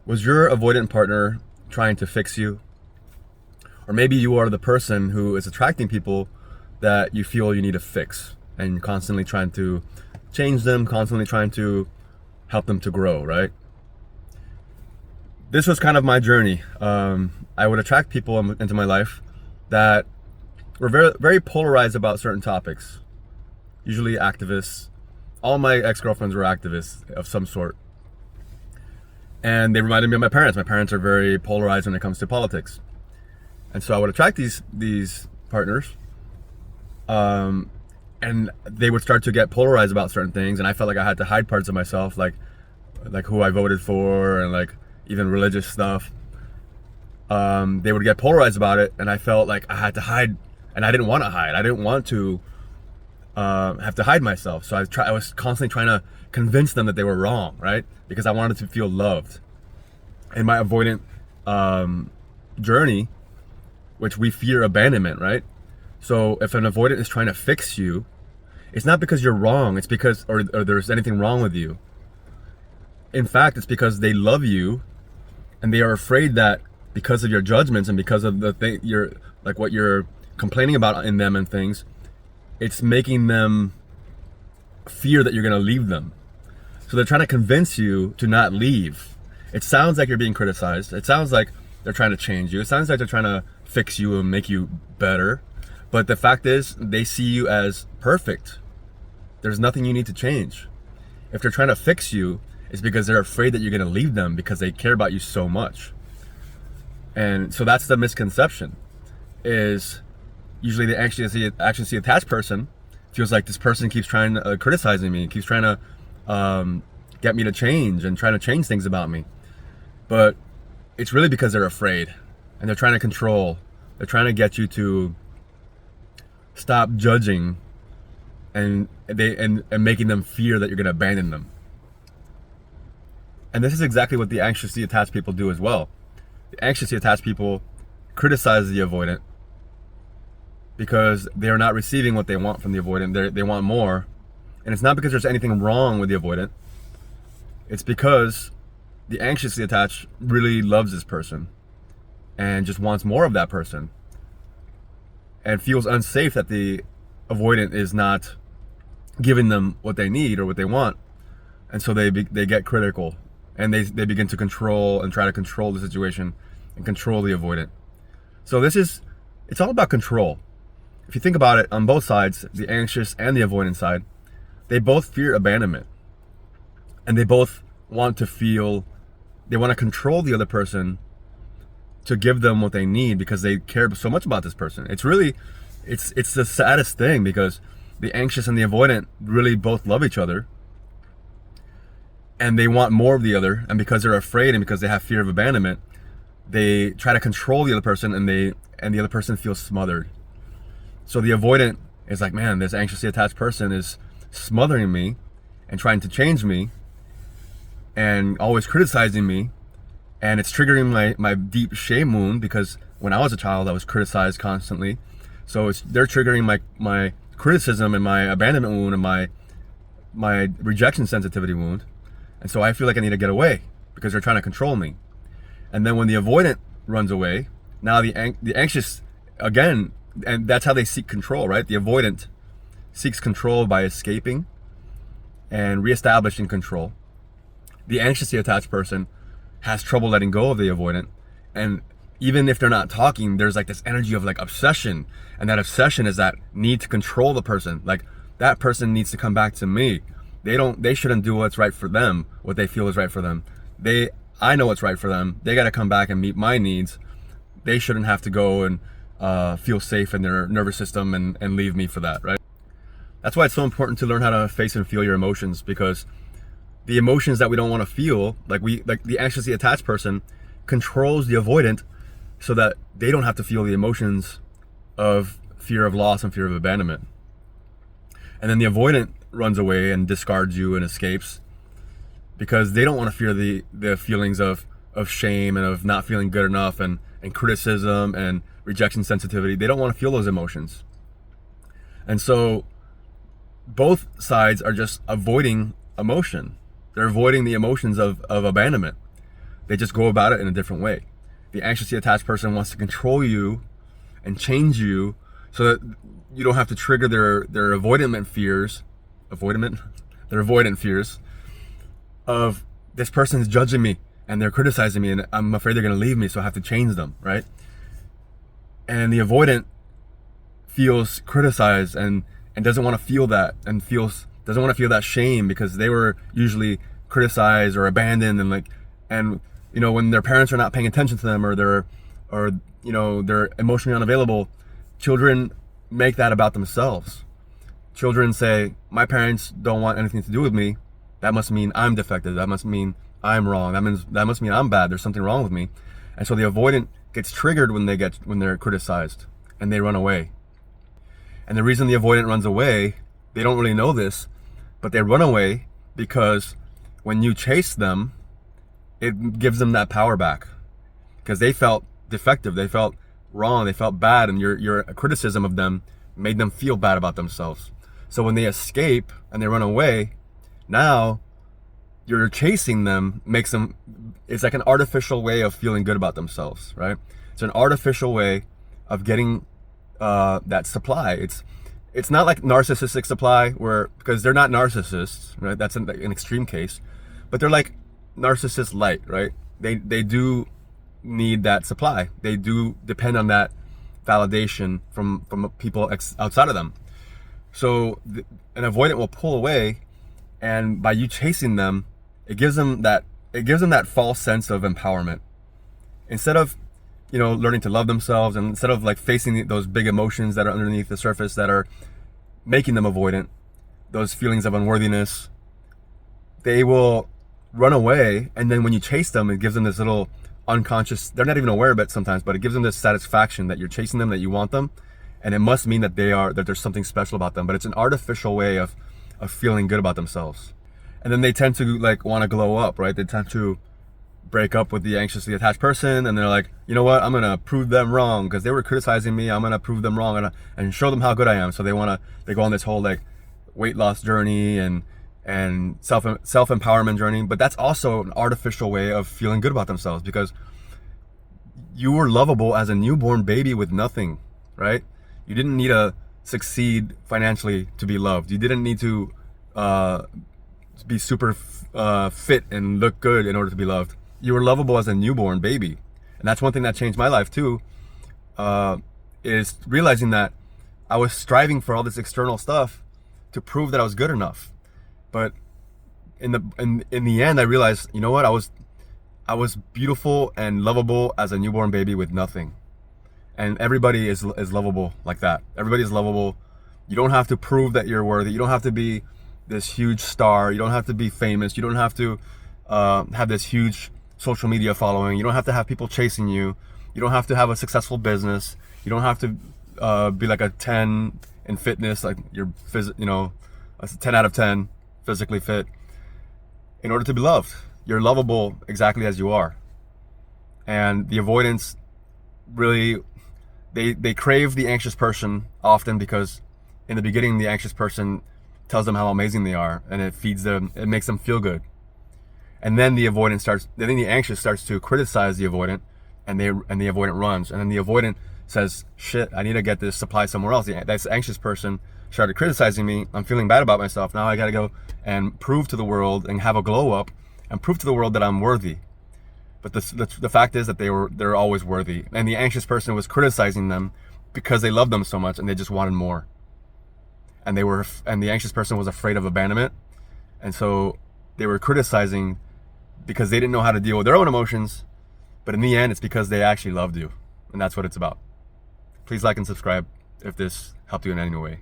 Was your avoidant partner trying to fix you? Or maybe you are the person who is attracting people that you feel you need to fix and constantly trying to change them, constantly trying to help them to grow, right? This was kind of my journey. I would attract people into my life that were very, very polarized about certain topics, usually activists. All my ex-girlfriends were activists of some sort. And they reminded me of my parents. My parents are very polarized when it comes to politics. And so I would attract these partners, and they would start to get polarized about certain things, and I felt like I had to hide parts of myself, like who I voted for, and like even religious stuff. They would get polarized about it, and I felt like I had to hide, and I didn't want to hide. I didn't want to have to hide myself. So I was constantly trying to convince them that they were wrong, right? Because I wanted to feel loved. In my avoidant journey, which we fear abandonment, right? So if an avoidant is trying to fix you, it's not because you're wrong. It's because, or there's anything wrong with you. In fact, it's because they love you, and they are afraid that because of your judgments and because of the thing what you're complaining about in them and things, it's making them fear that you're going to leave them. So they're trying to convince you to not leave. It sounds like you're being criticized. It sounds like they're trying to change you. It sounds like they're trying to fix you and make you better. But the fact is, they see you as perfect. There's nothing you need to change. If they're trying to fix you, it's because they're afraid that you're going to leave them because they care about you so much. And so that's the misconception, is usually the anxiously attached person feels like this person keeps trying to criticizing me, keeps trying to get me to change and trying to change things about me. But it's really because they're afraid, and they're trying to control. They're trying to get you to stop judging, and making them fear that you're going to abandon them. And this is exactly what the anxiously attached people do as well. The anxiously attached people criticize the avoidant because they are not receiving what they want from the avoidant. They want more. And it's not because there's anything wrong with the avoidant. It's because the anxiously attached really loves this person and just wants more of that person, and feels unsafe that the avoidant is not giving them what they need or what they want. And so they get critical, and they begin to control and try to control the situation and control the avoidant. So it's all about control. If you think about it, on both sides, the anxious and the avoidant side, they both fear abandonment, and they both want to control the other person to give them what they need because they care so much about this person. It's the saddest thing, because the anxious and the avoidant really both love each other, and they want more of the other, and because they're afraid and because they have fear of abandonment, they try to control the other person, and the other person feels smothered. So the avoidant is like, man, this anxiously attached person is smothering me and trying to change me and always criticizing me, and it's triggering my deep shame wound, because when I was a child I was criticized constantly. So they're triggering my criticism and my abandonment wound and my rejection sensitivity wound. And so I feel like I need to get away because they're trying to control me. And then when the avoidant runs away, now the anxious, again, and that's how they seek control, right? The avoidant seeks control by escaping and reestablishing control. The anxiously attached person has trouble letting go of the avoidant, and even if they're not talking, there's like this energy of like obsession, and that obsession is that need to control the person. Like, that person needs to come back to me. They shouldn't do what's right for them, what they feel is right for them. I know what's right for them. They got to come back and meet my needs. They shouldn't have to go and feel safe in their nervous system and leave me for that, right? That's why it's so important to learn how to face and feel your emotions, because the emotions that we don't want to feel, like the anxiously attached person controls the avoidant so that they don't have to feel the emotions of fear of loss and fear of abandonment. And then the avoidant runs away and discards you and escapes because they don't want to feel the feelings of shame and of not feeling good enough and criticism and rejection sensitivity. They don't want to feel those emotions. And so both sides are just avoiding emotion. They're avoiding the emotions of abandonment. They just go about it in a different way. The anxiously attached person wants to control you and change you so that you don't have to trigger their avoidant fears, their avoidant fears of this person is judging me and they're criticizing me and I'm afraid they're going to leave me, so I have to change them, right? And the avoidant feels criticized and doesn't want to feel that, and doesn't want to feel that shame because they were usually criticized or abandoned, and when their parents are not paying attention to them, or they're emotionally unavailable, children make that about themselves. Children say, my parents don't want anything to do with me. That must mean I'm defective. That must mean I'm wrong. That must mean I'm bad. There's something wrong with me. And so the avoidant gets triggered when they're criticized, and they run away. And the reason the avoidant runs away, they don't really know this, but they run away because when you chase them, it gives them that power back, because they felt defective, they felt wrong, they felt bad, and your criticism of them made them feel bad about themselves. So when they escape and they run away, now you're chasing them, it's like an artificial way of feeling good about themselves, right? It's an artificial way of getting that supply. It's not like narcissistic supply, because they're not narcissists, right? That's an extreme case, but they're like narcissist light, right? They do need that supply. They do depend on that validation from people outside of them. So an avoidant will pull away, and by you chasing them, it gives them that false sense of empowerment. Instead of learning to love themselves, and instead of facing those big emotions that are underneath the surface that are making them avoidant, those feelings of unworthiness, they will run away. And then when you chase them, it gives them this little unconscious, they're not even aware of it sometimes, but it gives them this satisfaction that you're chasing them, that you want them, and it must mean that there's something special about them. But it's an artificial way of feeling good about themselves. And then they tend to want to glow up, right? They tend to break up with the anxiously attached person, and they're like, you know what, I'm gonna prove them wrong because they were criticizing me. I'm gonna prove them wrong and show them how good I am. So they go on this whole weight loss journey and self-empowerment journey. But that's also an artificial way of feeling good about themselves, because you were lovable as a newborn baby with nothing, right? You didn't need to succeed financially to be loved. You didn't need to be super fit and look good in order to be loved. You were lovable as a newborn baby. And that's one thing that changed my life too, is realizing that I was striving for all this external stuff to prove that I was good enough. But in the end, I realized, you know what, I was beautiful and lovable as a newborn baby with nothing. And everybody is lovable like that. Everybody is lovable. You don't have to prove that you're worthy. You don't have to be this huge star. You don't have to be famous. You don't have to have this huge social media following. You don't have to have people chasing you. You don't have to have a successful business. You don't have to be like a 10 in fitness, like you're a 10 out of 10 physically fit, in order to be loved. You're lovable exactly as you are. And the avoidance really, they crave the anxious person often, because in the beginning the anxious person tells them how amazing they are, and it makes them feel good. And then the anxious starts to criticize the avoidant, and the avoidant runs. And then the avoidant says, shit, I need to get this supply somewhere else. That anxious person started criticizing me. I'm feeling bad about myself. Now I gotta go and prove to the world and have a glow up and prove to the world that I'm worthy. But the fact is that they're always worthy. And the anxious person was criticizing them because they loved them so much and they just wanted more. And the anxious person was afraid of abandonment. And so they were criticizing because they didn't know how to deal with their own emotions. But in the end, it's because they actually loved you. And that's what it's about. Please like and subscribe if this helped you in any way.